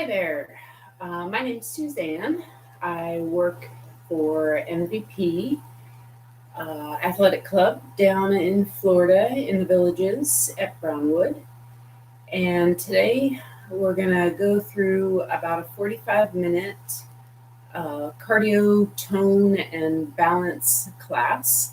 Hi there. My name's Suzanne. I work for MVP Athletic Club down in Florida in the Villages at Brownwood. And today we're going to go through about a 45-minute cardio, tone, and balance class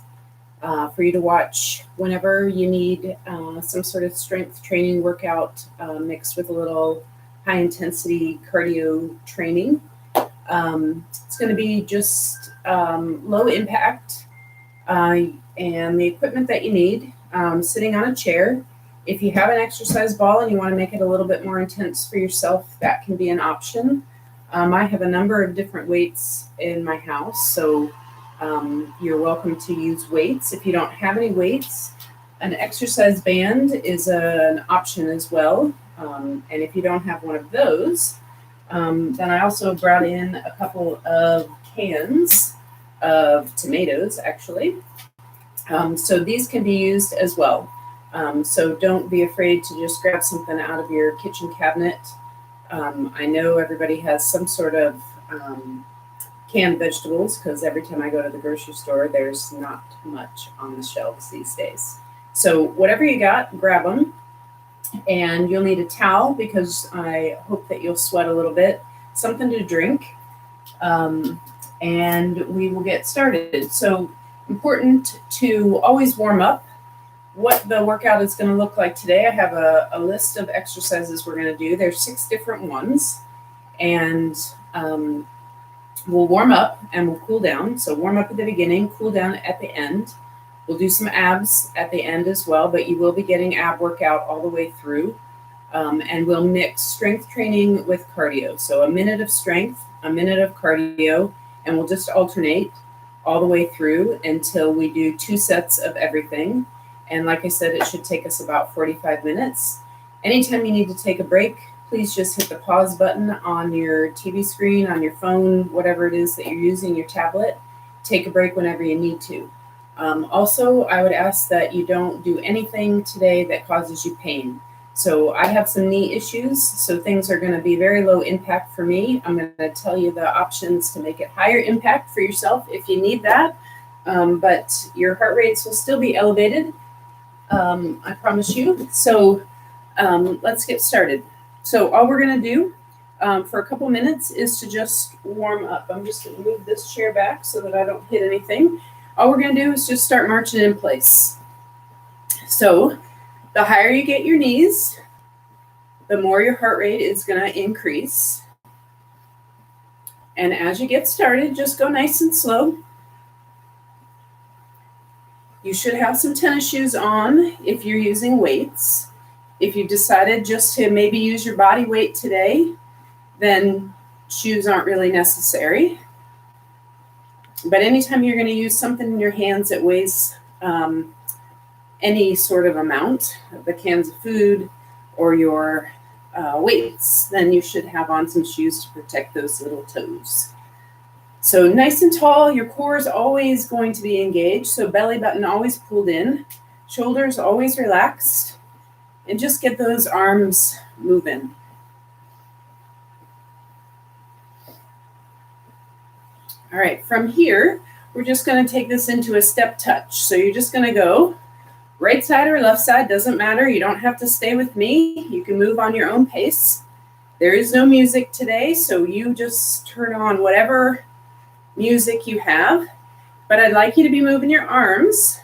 for you to watch whenever you need some sort of strength training workout mixed with a little high intensity cardio training. It's going to be just low impact and the equipment that you need, sitting on a chair. If you have an exercise ball and you want to make it a little bit more intense for yourself, that can be an option. I have a number of different weights in my house, so you're welcome to use weights. If you don't have any weights, an exercise band is an option as well. And if you don't have one of those, then I also brought in a couple of cans of tomatoes, actually. So these can be used as well. So don't be afraid to just grab something out of your kitchen cabinet. I know everybody has some sort of canned vegetables because every time I go to the grocery store, there's not much on the shelves these days. So whatever you got, grab them. And you'll need a towel because I hope that you'll sweat a little bit, something to drink, and we will get started. So important to always warm up. What the workout is going to look like today, I have a list of exercises we're going to do. There's 6 different ones, and we'll warm up and we'll cool down. So warm up at the beginning, cool down at the end. We'll do some abs at the end as well, but you will be getting ab workout all the way through. And we'll mix strength training with cardio. So a minute of strength, a minute of cardio, and we'll just alternate all the way through until we do 2 sets of everything. And like I said, it should take us about 45 minutes. Anytime you need to take a break, please just hit the pause button on your TV screen, on your phone, whatever it is that you're using, your tablet. Take a break whenever you need to. Also, I would ask that you don't do anything today that causes you pain. So I have some knee issues, so things are going to be very low impact for me. I'm going to tell you the options to make it higher impact for yourself if you need that, but your heart rates will still be elevated, I promise you. So let's get started. So all we're going to do for a couple minutes is to just warm up. I'm just going to move this chair back so that I don't hit anything. All we're going to do is just start marching in place. So the higher you get your knees, the more your heart rate is going to increase. And as you get started, just go nice and slow. You should have some tennis shoes on if you're using weights. If you've decided just to maybe use your body weight today, then shoes aren't really necessary. But anytime you're going to use something in your hands that weighs any sort of amount, the cans of food or your weights, then you should have on some shoes to protect those little toes. So nice and tall, your core is always going to be engaged. So belly button always pulled in, shoulders always relaxed, and just get those arms moving. All right, from here, we're just going to take this into a step touch. So you're just going to go right side or left side, doesn't matter. You don't have to stay with me. You can move on your own pace. There is no music today, so you just turn on whatever music you have. But I'd like you to be moving your arms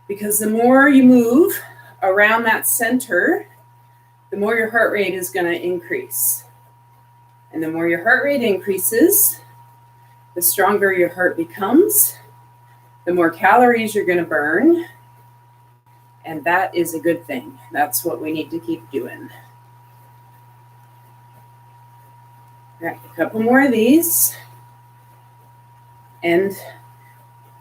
because the more you move around that center, the more your heart rate is going to increase. And the more your heart rate increases, the stronger your heart becomes, the more calories you're going to burn. And that is a good thing. That's what we need to keep doing. All right, a couple more of these. And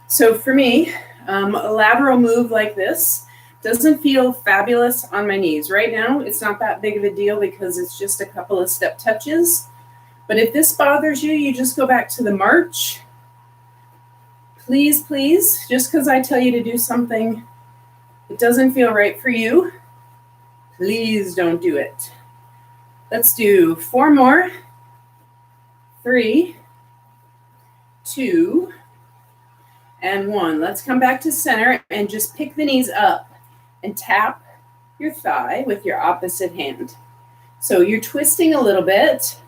so for me, a lateral move like this doesn't feel fabulous on my knees. Right now, it's not that big of a deal because it's just a couple of step touches. But if this bothers you, you just go back to the march. Please, please, just because I tell you to do something, it doesn't feel right for you, please don't do it. Let's do 4 more. 3, 2, and 1. Let's come back to center and just pick the knees up and tap your thigh with your opposite hand. So you're twisting a little bit,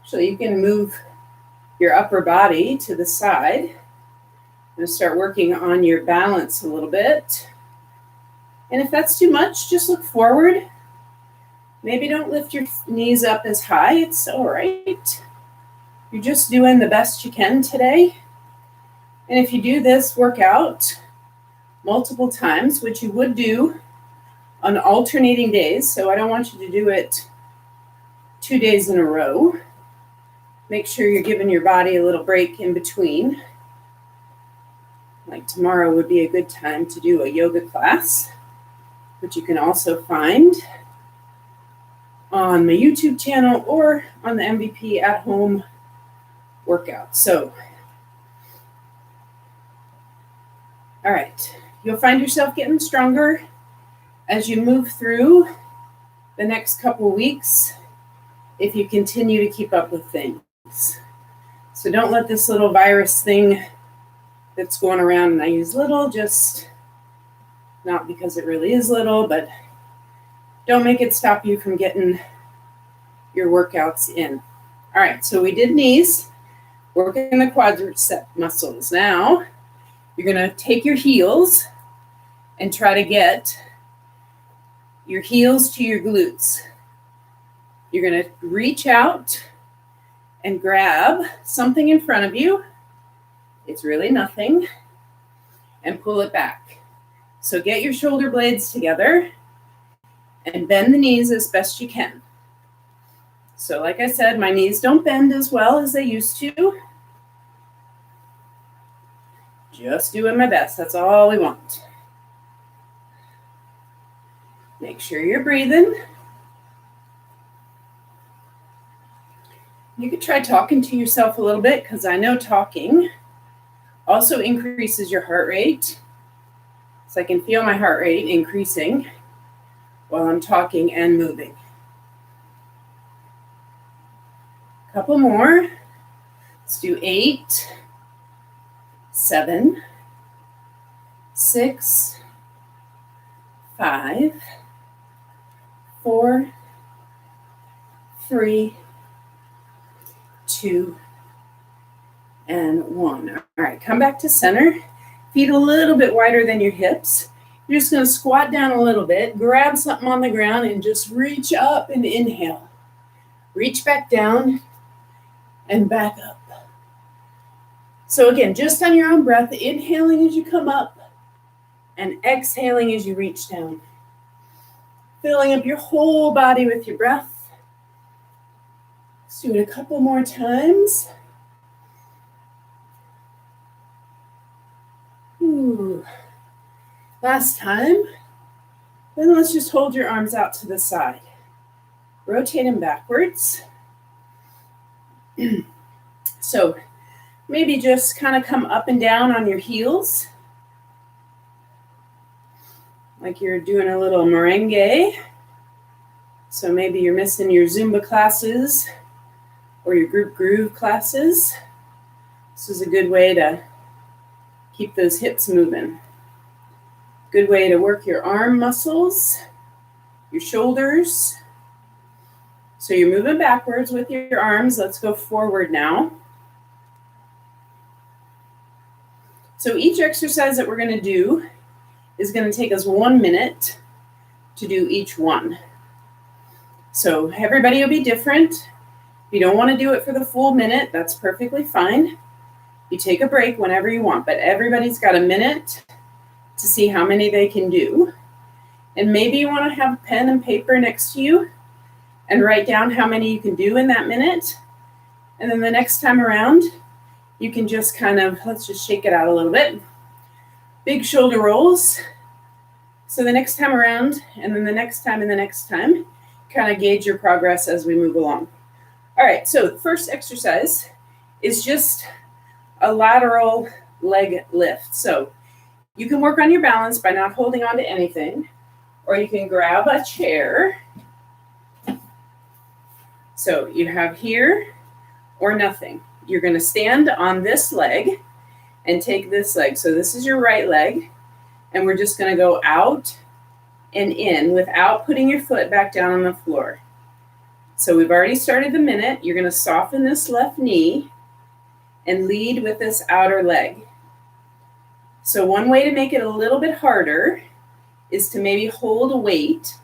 so you can move your upper body to the side. I'm going to start working on your balance a little bit. And if that's too much, just look forward. Maybe don't lift your knees up as high. It's all right. You're just doing the best you can today. And if you do this workout multiple times, which you would do on alternating days, so I don't want you to do it 2 days in a row. Make sure you're giving your body a little break in between. Like tomorrow would be a good time to do a yoga class, which you can also find on my YouTube channel or on the MVP at home workout. So, all right, you'll find yourself getting stronger as you move through the next couple weeks if you continue to keep up with things. So don't let this little virus thing that's going around, and I use little just not because it really is little, but don't make it stop you from getting your workouts in. All right, so we did knees, working the quadricep muscles. Now you're going to take your heels and try to get your heels to your glutes. You're going to reach out and grab something in front of you. It's really nothing. And pull it back. So get your shoulder blades together and bend the knees as best you can. So like I said, my knees don't bend as well as they used to. Just doing my best. That's all we want. Make sure you're breathing. You could try talking to yourself a little bit, because I know talking also increases your heart rate. So I can feel my heart rate increasing while I'm talking and moving. A couple more. Let's do 8, 7, 6, 5, 4, 3, 2, and 1. All right, come back to center. Feet a little bit wider than your hips. You're just going to squat down a little bit, grab something on the ground, and just reach up and inhale. Reach back down and back up. So again, just on your own breath, inhaling as you come up and exhaling as you reach down. Filling up your whole body with your breath. Let's do it a couple more times. Ooh. Last time. Then let's just hold your arms out to the side. Rotate them backwards. So maybe just kind of come up and down on your heels. Like you're doing a little merengue. So maybe you're missing your Zumba classes or your group groove classes. This is a good way to keep those hips moving. Good way to work your arm muscles, your shoulders. So you're moving backwards with your arms. Let's go forward now. So each exercise that we're going to do is going to take us 1 minute to do each one. So everybody will be different. If you don't want to do it for the full minute, that's perfectly fine. You take a break whenever you want, but everybody's got a minute to see how many they can do. And maybe you want to have a pen and paper next to you and write down how many you can do in that minute. And then the next time around, you can just kind of, let's just shake it out a little bit. Big shoulder rolls. So the next time around, and then the next time and the next time, kind of gauge your progress as we move along. All right, so the first exercise is just a lateral leg lift. So you can work on your balance by not holding on to anything, or you can grab a chair So you have here or nothing. You're going to stand on this leg and take this leg. So this is your right leg, and we're just going to go out and in without putting your foot back down on the floor. So we've already started the minute. You're going to soften this left knee and lead with this outer leg. So one way to make it a little bit harder is to maybe hold a weight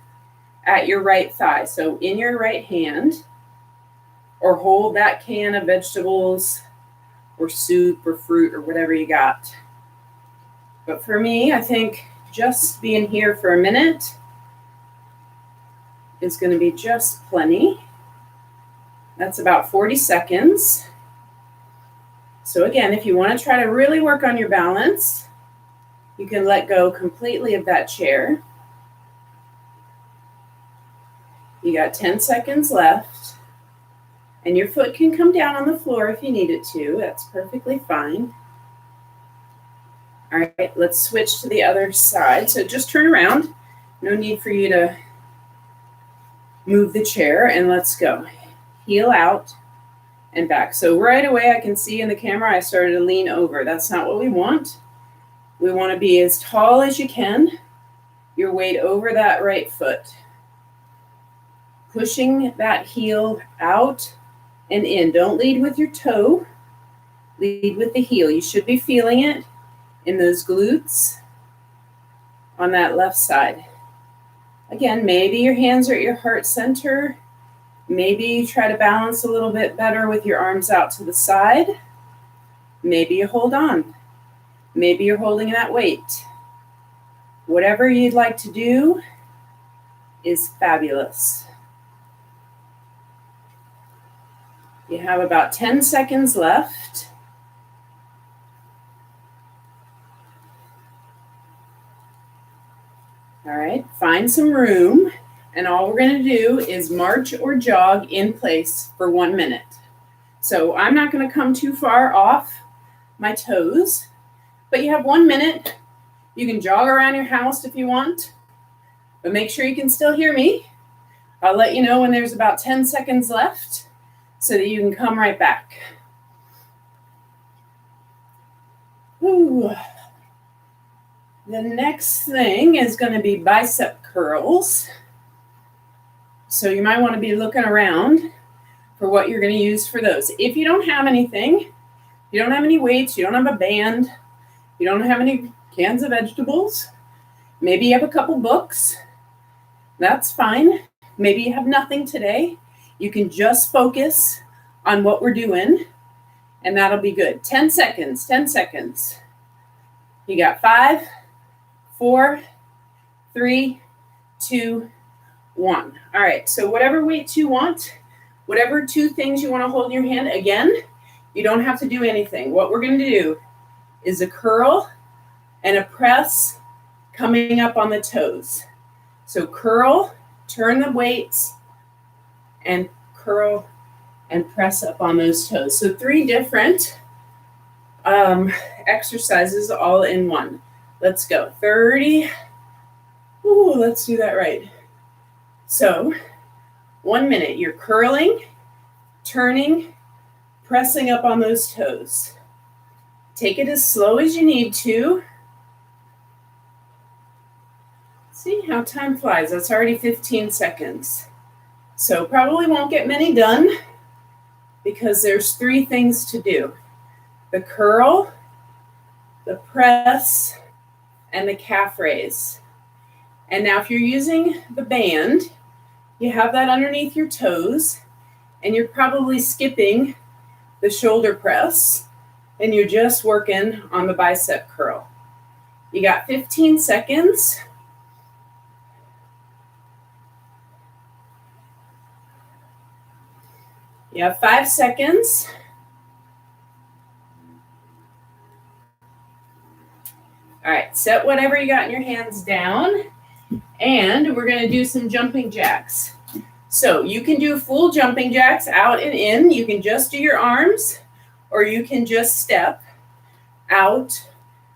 at your right thigh. So in your right hand, or hold that can of vegetables or soup or fruit or whatever you got. But for me, I think just being here for a minute is going to be just plenty. That's about 40 seconds. So again, if you want to try to really work on your balance, you can let go completely of that chair. You got 10 seconds left. And your foot can come down on the floor if you need it to. That's perfectly fine. All right, let's switch to the other side. So just turn around. No need for you to move the chair, and let's go. Heel out and back. So right away I can see in the camera I started to lean over. That's not what we want. We want to be as tall as you can. Your weight over that right foot. Pushing that heel out and in. Don't lead with your toe. Lead with the heel. You should be feeling it in those glutes on that left side. Again, maybe your hands are at your heart center. Maybe you try to balance a little bit better with your arms out to the side. Maybe you hold on. Maybe you're holding that weight. Whatever you'd like to do is fabulous. You have about 10 seconds left. All right, find some room, and all we're going to do is march or jog in place for 1 minute. So I'm not going to come too far off my toes, but you have 1 minute. You can jog around your house if you want, but make sure you can still hear me. I'll let you know when there's about 10 seconds left, so that you can come right back. Ooh. The next thing is going to be bicep curls. So you might want to be looking around for what you're going to use for those. If you don't have anything, you don't have any weights, you don't have a band, you don't have any cans of vegetables, maybe you have a couple books, that's fine. Maybe you have nothing today. You can just focus on what we're doing, and that'll be good. 10 seconds, 10 seconds. You got 5, 4, 3, 2, 1. All right, so whatever weights you want, whatever 2 things you want to hold in your hand, again, you don't have to do anything. What we're going to do is a curl and a press coming up on the toes. So curl, turn the weights, and curl and press up on those toes. So 3 different exercises all in one. Let's go. 30. Ooh, let's do that right. So 1 minute, you're curling, turning, pressing up on those toes. Take it as slow as you need to. See how time flies. That's already 15 seconds. So probably won't get many done because there's 3 things to do. The curl, the press, and the calf raise. And now if you're using the band, you have that underneath your toes, and you're probably skipping the shoulder press, and you're just working on the bicep curl. You got 15 seconds. You have 5 seconds. All right, set whatever you got in your hands down, and we're going to do some jumping jacks. So you can do full jumping jacks out and in. You can just do your arms, or you can just step out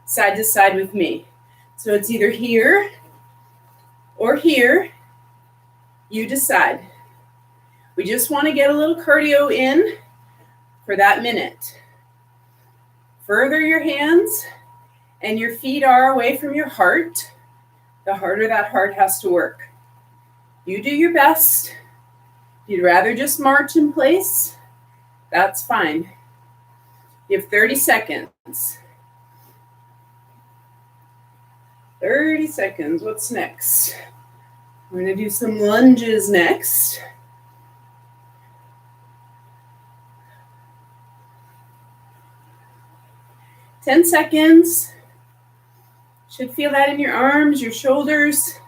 side to side with me. So it's either here or here. You decide. We just want to get a little cardio in for that minute. Further your hands and your feet are away from your heart, the harder that heart has to work. You do your best. If you'd rather just march in place, that's fine. You have 30 seconds. 30 seconds. What's next? We're going to do some lunges next. Ten seconds. Should feel that in your arms, your shoulders.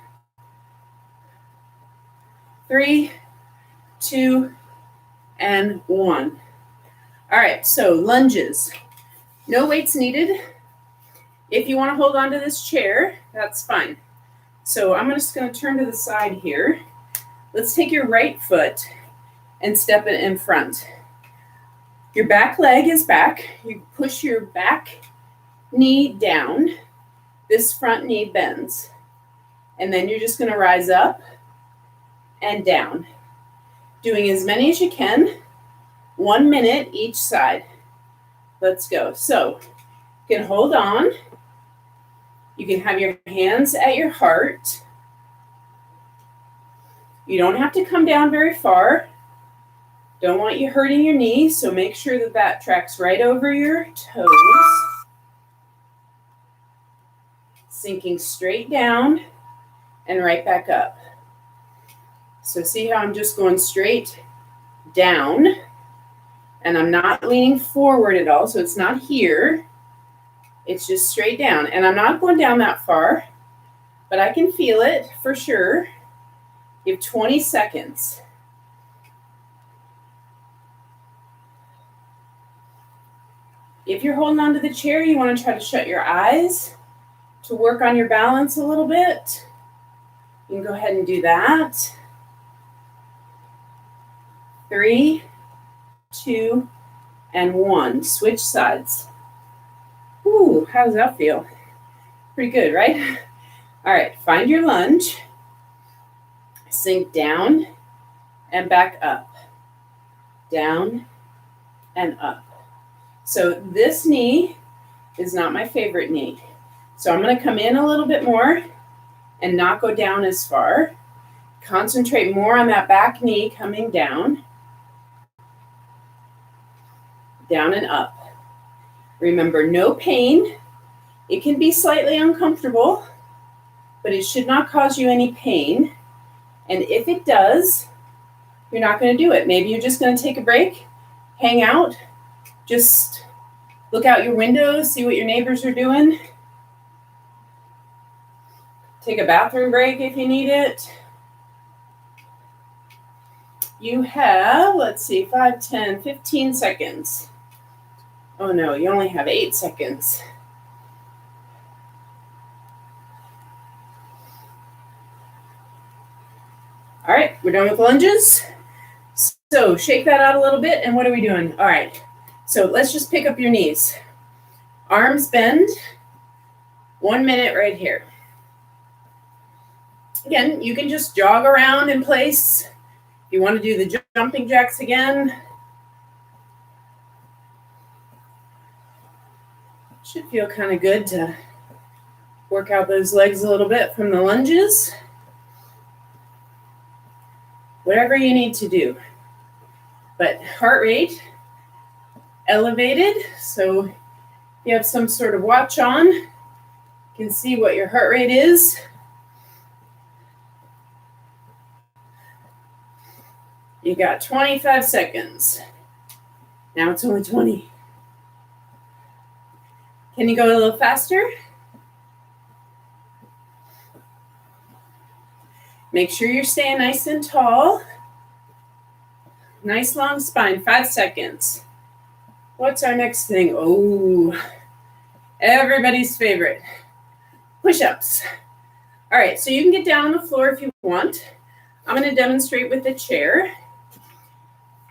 3, 2, and 1. All right, so lunges. No weights needed. If you want to hold on to this chair, that's fine. So I'm just going to turn to the side here. Let's take your right foot and step it in front. Your back leg is back. You push your back knee down. This front knee bends. And then you're just going to rise up and down. Doing as many as you can. 1 minute each side. Let's go. So you can hold on. You can have your hands at your heart. You don't have to come down very far. Don't want you hurting your knees, so make sure that that tracks right over your toes. Sinking straight down and right back up. So see how I'm just going straight down, and I'm not leaning forward at all, so it's not here. It's just straight down, and I'm not going down that far, but I can feel it for sure. You have 20 seconds. If you're holding onto the chair, you want to try to shut your eyes to work on your balance a little bit. You can go ahead and do that. 3, 2, and 1. Switch sides. Ooh, how does that feel? Pretty good, right? All right, find your lunge. Sink down and back up. Down and up. So this knee is not my favorite knee. So I'm going to come in a little bit more and not go down as far. Concentrate more on that back knee coming down. Down and up. Remember, no pain. It can be slightly uncomfortable, but it should not cause you any pain. And if it does, you're not going to do it. Maybe you're just going to take a break, hang out, just look out your window, see what your neighbors are doing. Take a bathroom break if you need it. You have, let's see, 5, 10, 15 seconds. Oh no, you only have 8 seconds. All right, we're done with lunges. So shake that out a little bit, and what are we doing? All right, so let's just pick up your knees. Arms bend. 1 minute right here. Again, you can just jog around in place. If you want to do the jumping jacks again, should feel kind of good to work out those legs a little bit from the lunges. Whatever you need to do. But heart rate elevated, so if you have some sort of watch on, you can see what your heart rate is. You got 25 seconds. Now it's only 20. Can you go a little faster? Make sure you're staying nice and tall. Nice long spine, 5 seconds. What's our next thing? Oh, everybody's favorite, push-ups. All right, so you can get down on the floor if you want. I'm going to demonstrate with the chair.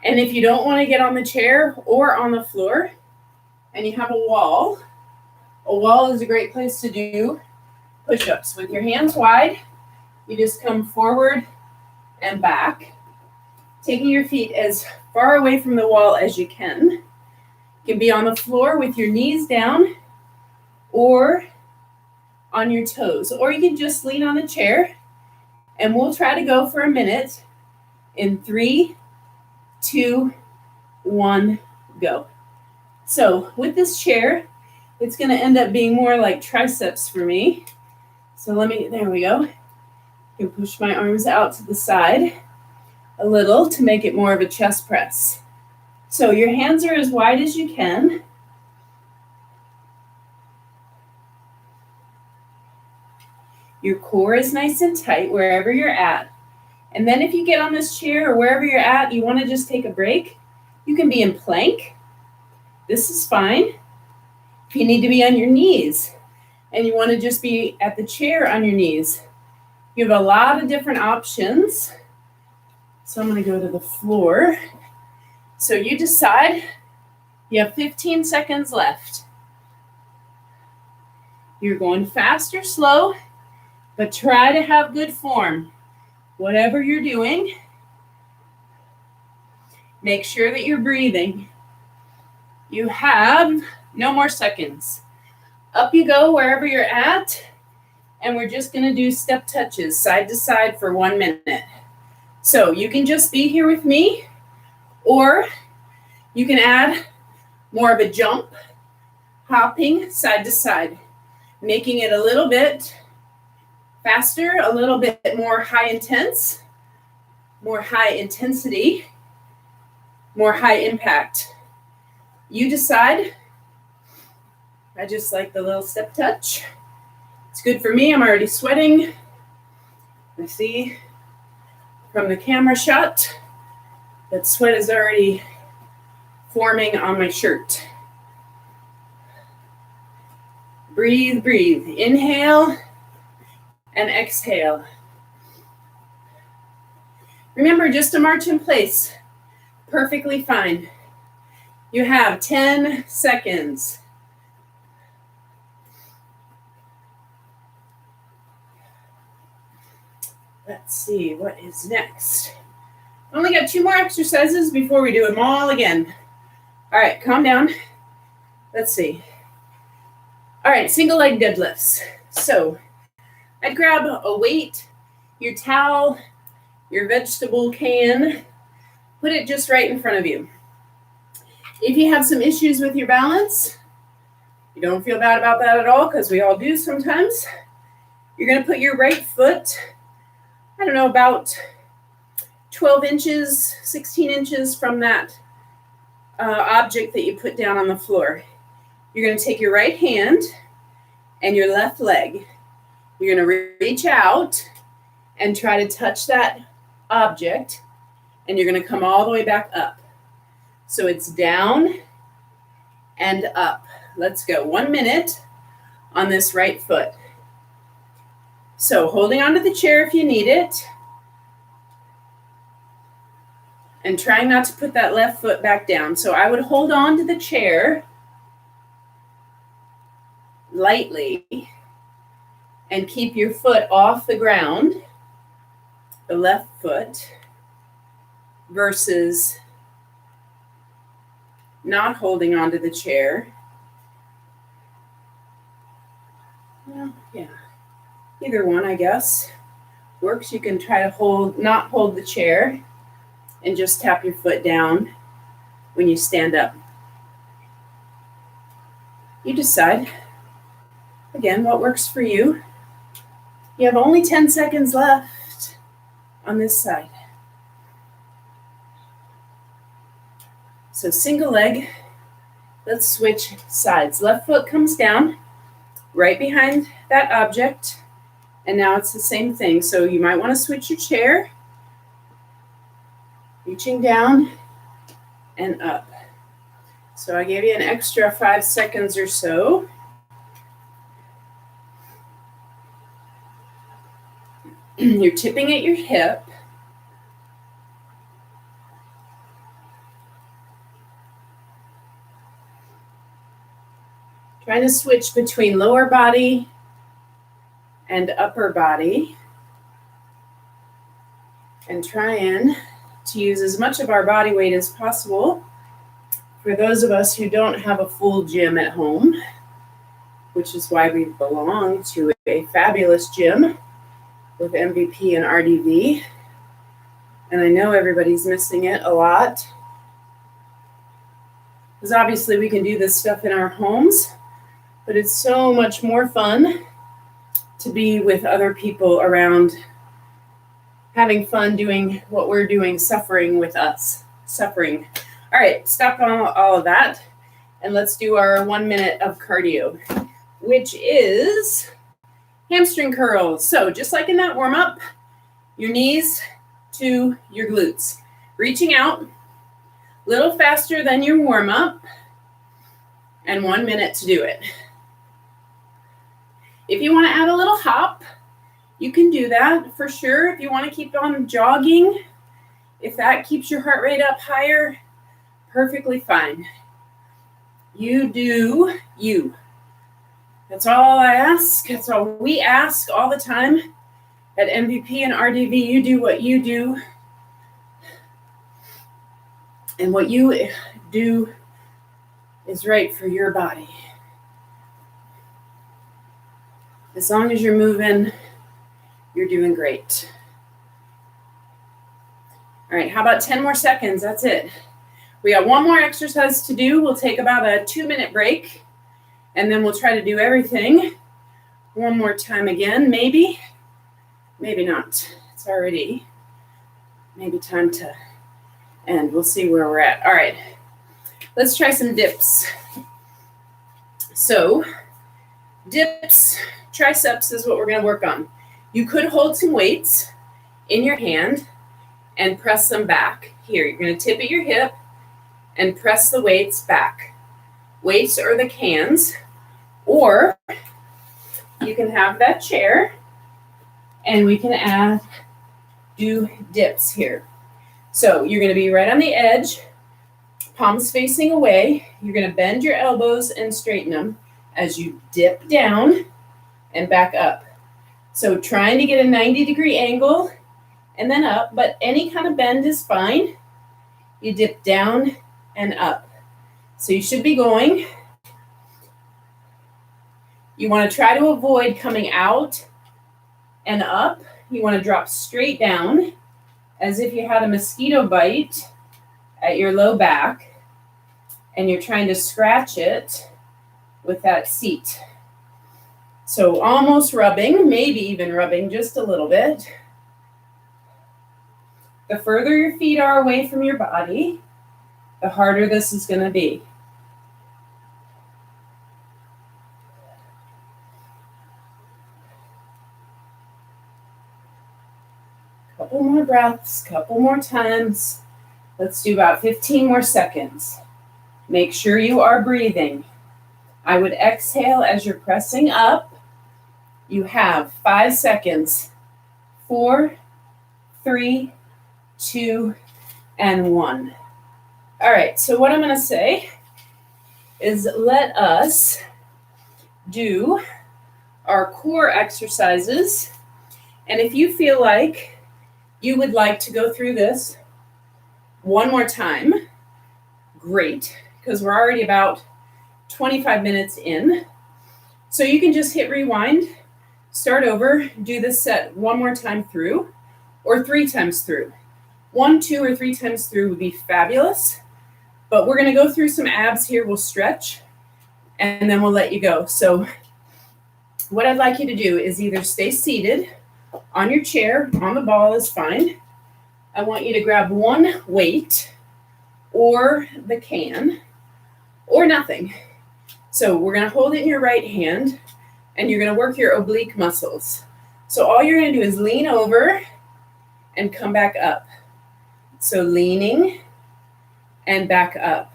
And if you don't want to get on the chair or on the floor, and you have a wall is a great place to do push-ups. With your hands wide, you just come forward and back. Taking your feet as far away from the wall as you can. You can be on the floor with your knees down or on your toes, or you can just lean on a chair, and we'll try to go for a minute in 3, 2, 1, go. So with this chair, it's going to end up being more like triceps for me. So there we go. I can push my arms out to the side a little to make it more of a chest press. So your hands are as wide as you can. Your core is nice and tight wherever you're at. And then if you get on this chair or wherever you're at, you want to just take a break, you can be in plank. This is fine. If you need to be on your knees and you want to just be at the chair on your knees, you have a lot of different options. So I'm going to go to the floor. So you decide. You have 15 seconds left. You're going fast or slow, but try to have good form. Whatever you're doing, make sure that you're breathing. You have no more seconds. Up you go wherever you're at, and we're just going to do step touches side to side for 1 minute. So you can just be here with me, or you can add more of a jump, hopping side to side, making it a little bit faster, a little bit more high intense, more high intensity, more high impact. You decide. I just like the little step touch. It's good for me. I'm already sweating. I see from the camera shot that sweat is already forming on my shirt. Breathe, breathe. Inhale and exhale. Remember, just to march in place. Perfectly fine. You have 10 seconds. Let's see what is next. I only got 2 more exercises before we do them all again. All right, calm down. Let's see. All right, single leg deadlifts. So I'd grab a weight, your towel, your vegetable can, put it just right in front of you. If you have some issues with your balance, you don't feel bad about that at all, because we all do sometimes. You're going to put your right foot, I don't know, about 12 inches, 16 inches from that object that you put down on the floor. You're going to take your right hand and your left leg. You're going to reach out and try to touch that object, and you're going to come all the way back up. So it's down and up. Let's go. 1 minute on this right foot. So holding onto the chair if you need it, and trying not to put that left foot back down. So I would hold on to the chair lightly and keep your foot off the ground, the left foot, versus not holding onto the chair. Well, yeah, either one, I guess, works. You can try to not hold the chair and just tap your foot down when you stand up. You decide, again, what works for you. You have only 10 seconds left on this side. So single leg, let's switch sides. Left foot comes down right behind that object, and now it's the same thing. So you might want to switch your chair, reaching down and up. So I gave you an extra 5 seconds or so. You're tipping at your hip. Trying to switch between lower body and upper body. And trying to use as much of our body weight as possible. For those of us who don't have a full gym at home, which is why we belong to a fabulous gym with MVP and RDV. And I know everybody's missing it a lot. Because obviously we can do this stuff in our homes, but it's so much more fun to be with other people around, having fun doing what we're doing, suffering with us. Suffering. All right, stop all of that. And let's do our 1 minute of cardio, which is hamstring curls. So just like in that warm up, your knees to your glutes, reaching out a little faster than your warm up, and 1 minute to do it. If you want to add a little hop, you can do that for sure. If you want to keep on jogging, if that keeps your heart rate up higher, perfectly fine. You do you. That's all I ask. That's all we ask all the time at MVP and RDV. You do what you do. And what you do is right for your body. As long as you're moving, you're doing great. All right, how about 10 more seconds? That's it. We got one more exercise to do. We'll take about a 2-minute break. And then we'll try to do everything one more time again. Maybe not. It's already maybe time to end. We'll see where we're at. All right, let's try some dips. So dips, triceps is what we're going to work on. You could hold some weights in your hand and press them back. Here, you're going to tip at your hip and press the weights back. Weights or the cans, or you can have that chair and we can do dips here. So you're going to be right on the edge, palms facing away. You're going to bend your elbows and straighten them as you dip down and back up. So trying to get a 90-degree angle and then up, but any kind of bend is fine. You dip down and up. So you should be going. You want to try to avoid coming out and up. You want to drop straight down as if you had a mosquito bite at your low back and you're trying to scratch it with that seat. So almost rubbing, maybe even rubbing just a little bit. The further your feet are away from your body, the harder this is going to be. Couple more breaths, couple more times. Let's do about 15 more seconds. Make sure you are breathing. I would exhale as you're pressing up. You have 5 seconds. 4, 3, 2, and 1. All right, so what I'm going to say is let us do our core exercises. And if you feel like you would like to go through this one more time, great, because we're already about 25 minutes in. So you can just hit rewind, start over, do this set one more time through, or 3 times through. 1, 2, or 3 times through would be fabulous. But we're going to go through some abs here. We'll stretch, and then we'll let you go. So what I'd like you to do is either stay seated on your chair, on the ball is fine. I want you to grab one weight or the can or nothing. So we're going to hold it in your right hand, and you're going to work your oblique muscles. So all you're going to do is lean over and come back up. So leaning and back up.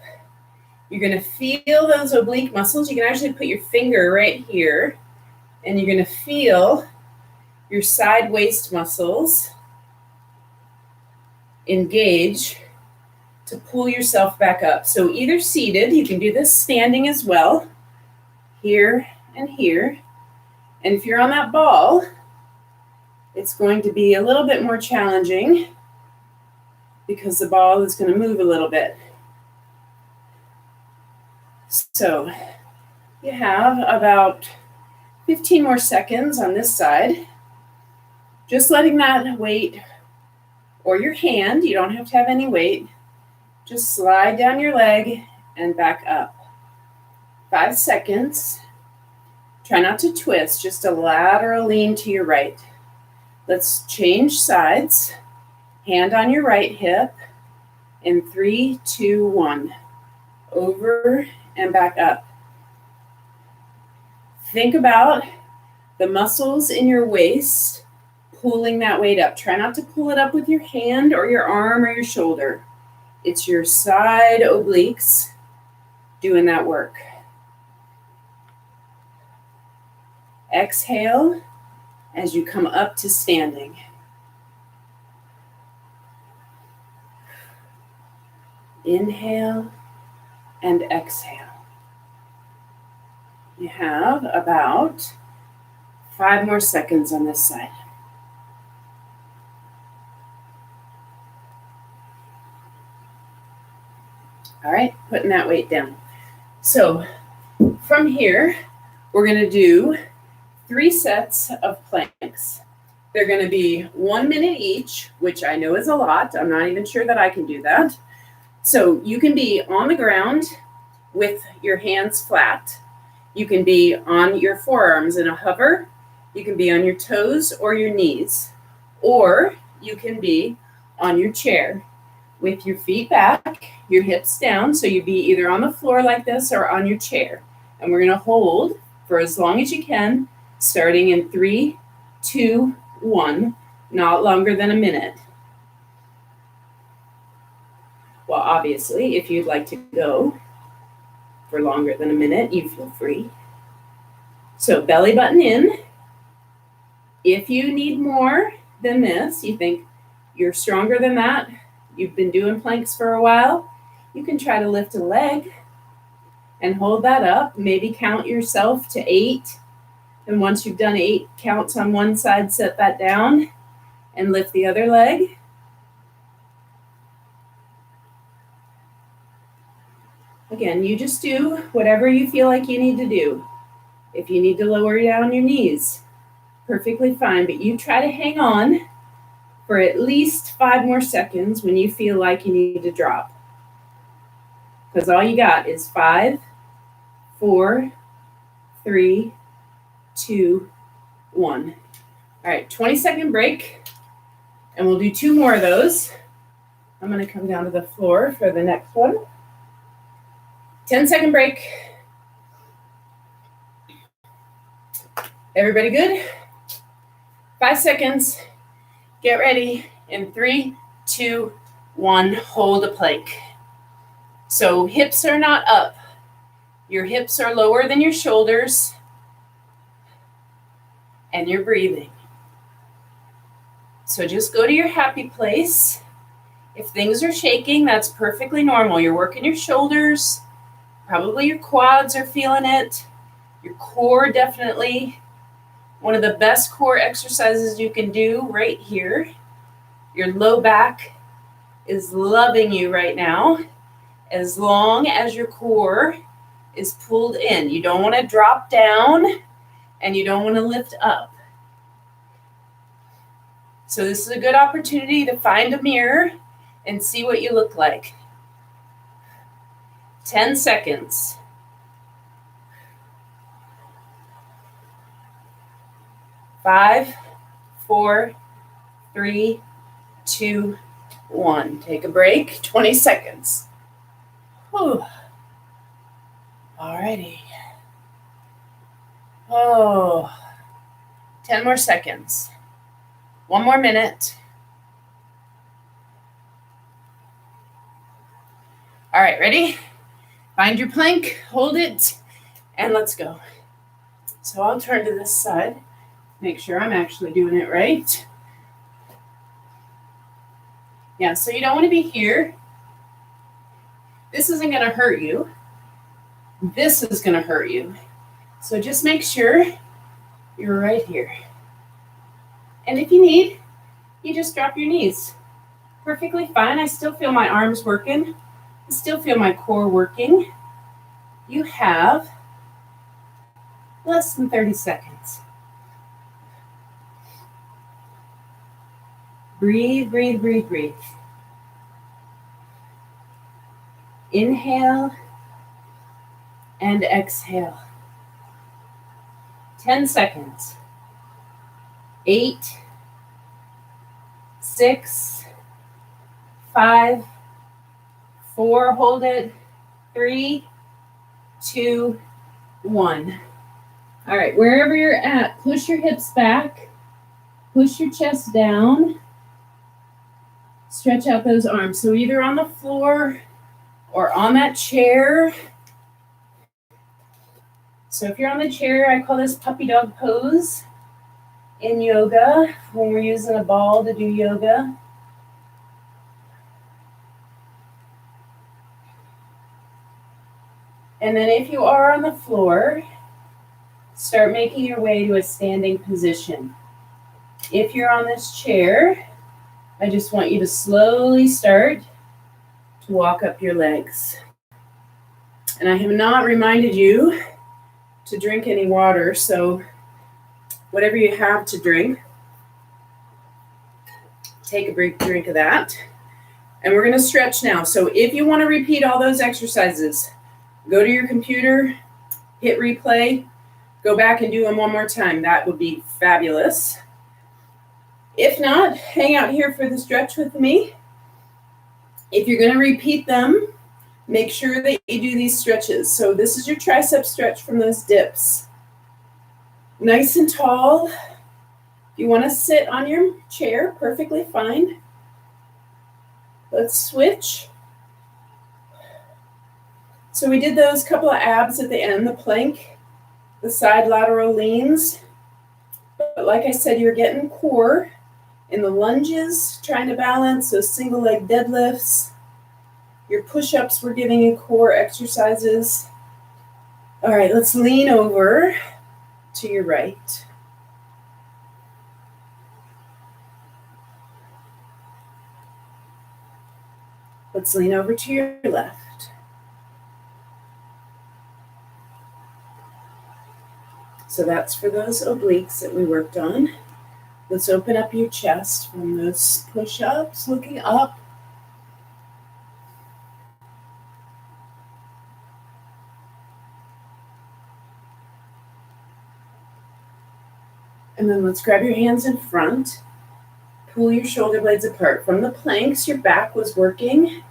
You're going to feel those oblique muscles. You can actually put your finger right here, and you're going to feel your side waist muscles engage to pull yourself back up. So either seated, you can do this standing as well, here and here. And if you're on that ball, it's going to be a little bit more challenging because the ball is going to move a little bit. So you have about 15 more seconds on this side. Just letting that weight, or your hand, you don't have to have any weight, just slide down your leg and back up. 5 seconds. Try not to twist, just a lateral lean to your right. Let's change sides. Hand on your right hip. In 3, 2, 1. Over and back up. Think about the muscles in your waist pulling that weight up. Try not to pull it up with your hand or your arm or your shoulder. It's your side obliques doing that work. Exhale as you come up to standing. Inhale and exhale. You have about 5 more seconds on this side. All right, putting that weight down. So from here, we're going to do 3 sets of planks. They're going to be 1 minute each, which I know is a lot. I'm not even sure that I can do that. So you can be on the ground with your hands flat. You can be on your forearms in a hover. You can be on your toes or your knees. Or you can be on your chair with your feet back, your hips down. So you'd be either on the floor like this or on your chair. And we're going to hold for as long as you can, starting in 3, 2, 1, not longer than a minute. Well, obviously, if you'd like to go for longer than a minute, you feel free. So belly button in. If you need more than this, you think you're stronger than that, you've been doing planks for a while, you can try to lift a leg and hold that up. Maybe count yourself to 8. And once you've done 8 counts on one side, set that down and lift the other leg. Again, you just do whatever you feel like you need to do. If you need to lower down your knees, perfectly fine, but you try to hang on for at least 5 more seconds when you feel like you need to drop. Because all you got is 5, 4, 3, 2, 1. All right, 20-second break, and we'll do 2 more of those. I'm going to come down to the floor for the next one. 10-second break. Everybody good? 5 seconds. Get ready. In 3, 2, 1, hold a plank. So hips are not up. Your hips are lower than your shoulders. And you're breathing. So just go to your happy place. If things are shaking, that's perfectly normal. You're working your shoulders. Probably your quads are feeling it. Your core definitely. One of the best core exercises you can do right here. Your low back is loving you right now. As long as your core is pulled in. You don't want to drop down and you don't want to lift up. So this is a good opportunity to find a mirror and see what you look like. 10 seconds. 5, 4, 3, 2, 1. Take a break. 20 seconds. Whew. Alrighty. 10 more seconds. 1 more minute. All right, ready? Find your plank, hold it, and let's go. So I'll turn to this side, make sure I'm actually doing it right. Yeah, so you don't want to be here. This isn't going to hurt you. This is going to hurt you. So just make sure you're right here. And if you need, you just drop your knees. Perfectly fine. I still feel my arms working. I still feel my core working. You have less than 30 seconds. Breathe, breathe, breathe, breathe. Inhale and exhale. 10 seconds. 8, 6, 5, 4, hold it. 3, 2, 1. All right, wherever you're at, push your hips back, push your chest down, stretch out those arms. So either on the floor or on that chair. So if you're on the chair, I call this puppy dog pose in yoga when we're using a ball to do yoga. And then if you are on the floor, start making your way to a standing position. If you're on this chair, I just want you to slowly start to walk up your legs. And I have not reminded you to drink any water, so whatever you have to drink, take a brief drink of that. And we're going to stretch now. So if you want to repeat all those exercises, go to your computer, hit replay, go back and do them one more time. That would be fabulous. If not, hang out here for the stretch with me. If you're going to repeat them, make sure that you do these stretches. So this is your tricep stretch from those dips. Nice and tall. If you want to sit on your chair, perfectly fine. Let's switch. So we did those couple of abs at the end, the plank, the side lateral leans. But like I said, you're getting core in the lunges, trying to balance those single leg deadlifts. Your push-ups, we're giving you core exercises. All right, let's lean over to your right. Let's lean over to your left. So that's for those obliques that we worked on. Let's open up your chest from those push-ups, looking up. And then let's grab your hands in front. Pull your shoulder blades apart. From the planks, your back was working.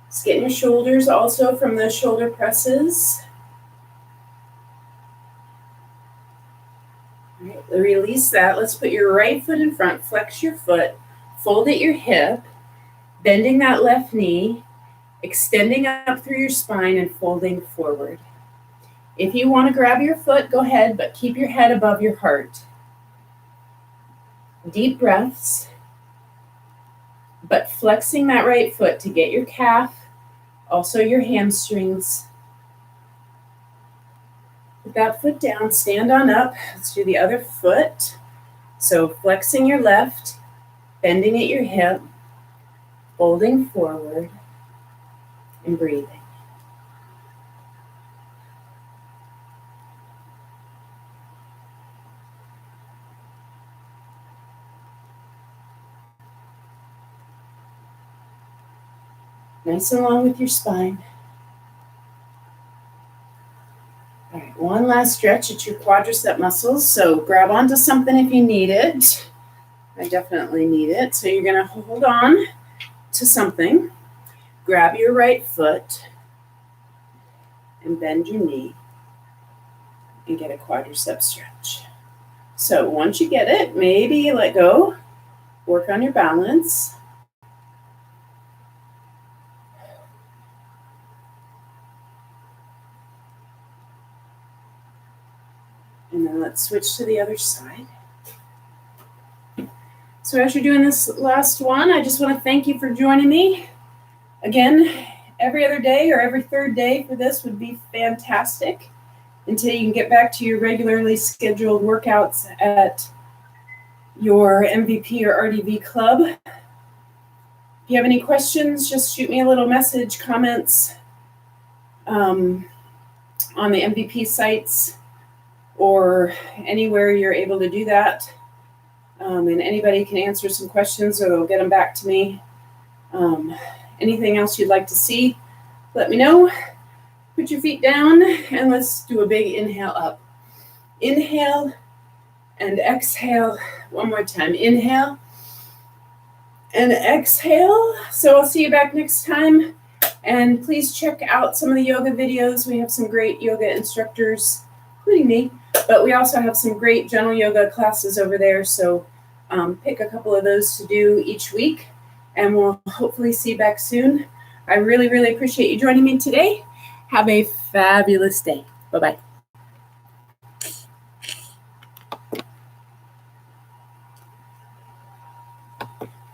Just getting your shoulders also from the shoulder presses. All right, release that. Let's put your right foot in front. Flex your foot. Fold at your hip. Bending that left knee. Extending up through your spine and folding forward. If you want to grab your foot, go ahead, but keep your head above your heart. Deep breaths, but flexing that right foot to get your calf, also your hamstrings. Put that foot down, stand on up. Let's do the other foot. So flexing your left, bending at your hip, folding forward, and breathing. Nice and long with your spine. All right, one last stretch at your quadricep muscles. So grab onto something if you need it. I definitely need it. So you're going to hold on to something. Grab your right foot and bend your knee and get a quadricep stretch. So once you get it, maybe let go. Work on your balance. And then let's switch to the other side. So as you're doing this last one, I just want to thank you for joining me. Again, every other day or every third day for this would be fantastic until you can get back to your regularly scheduled workouts at your MVP or RDV club. If you have any questions, just shoot me a little message, comments on the MVP sites or anywhere you're able to do that. And anybody can answer some questions or they'll get them back to me. Anything else you'd like to see, let me know. Put your feet down and let's do a big inhale up. Inhale and exhale one more time. Inhale and exhale. So I'll see you back next time. And please check out some of the yoga videos. We have some great yoga instructors, including me, but we also have some great general yoga classes over there. So pick a couple of those to do each week, and we'll hopefully see you back soon. I really, really appreciate you joining me today. Have a fabulous day. Bye-bye.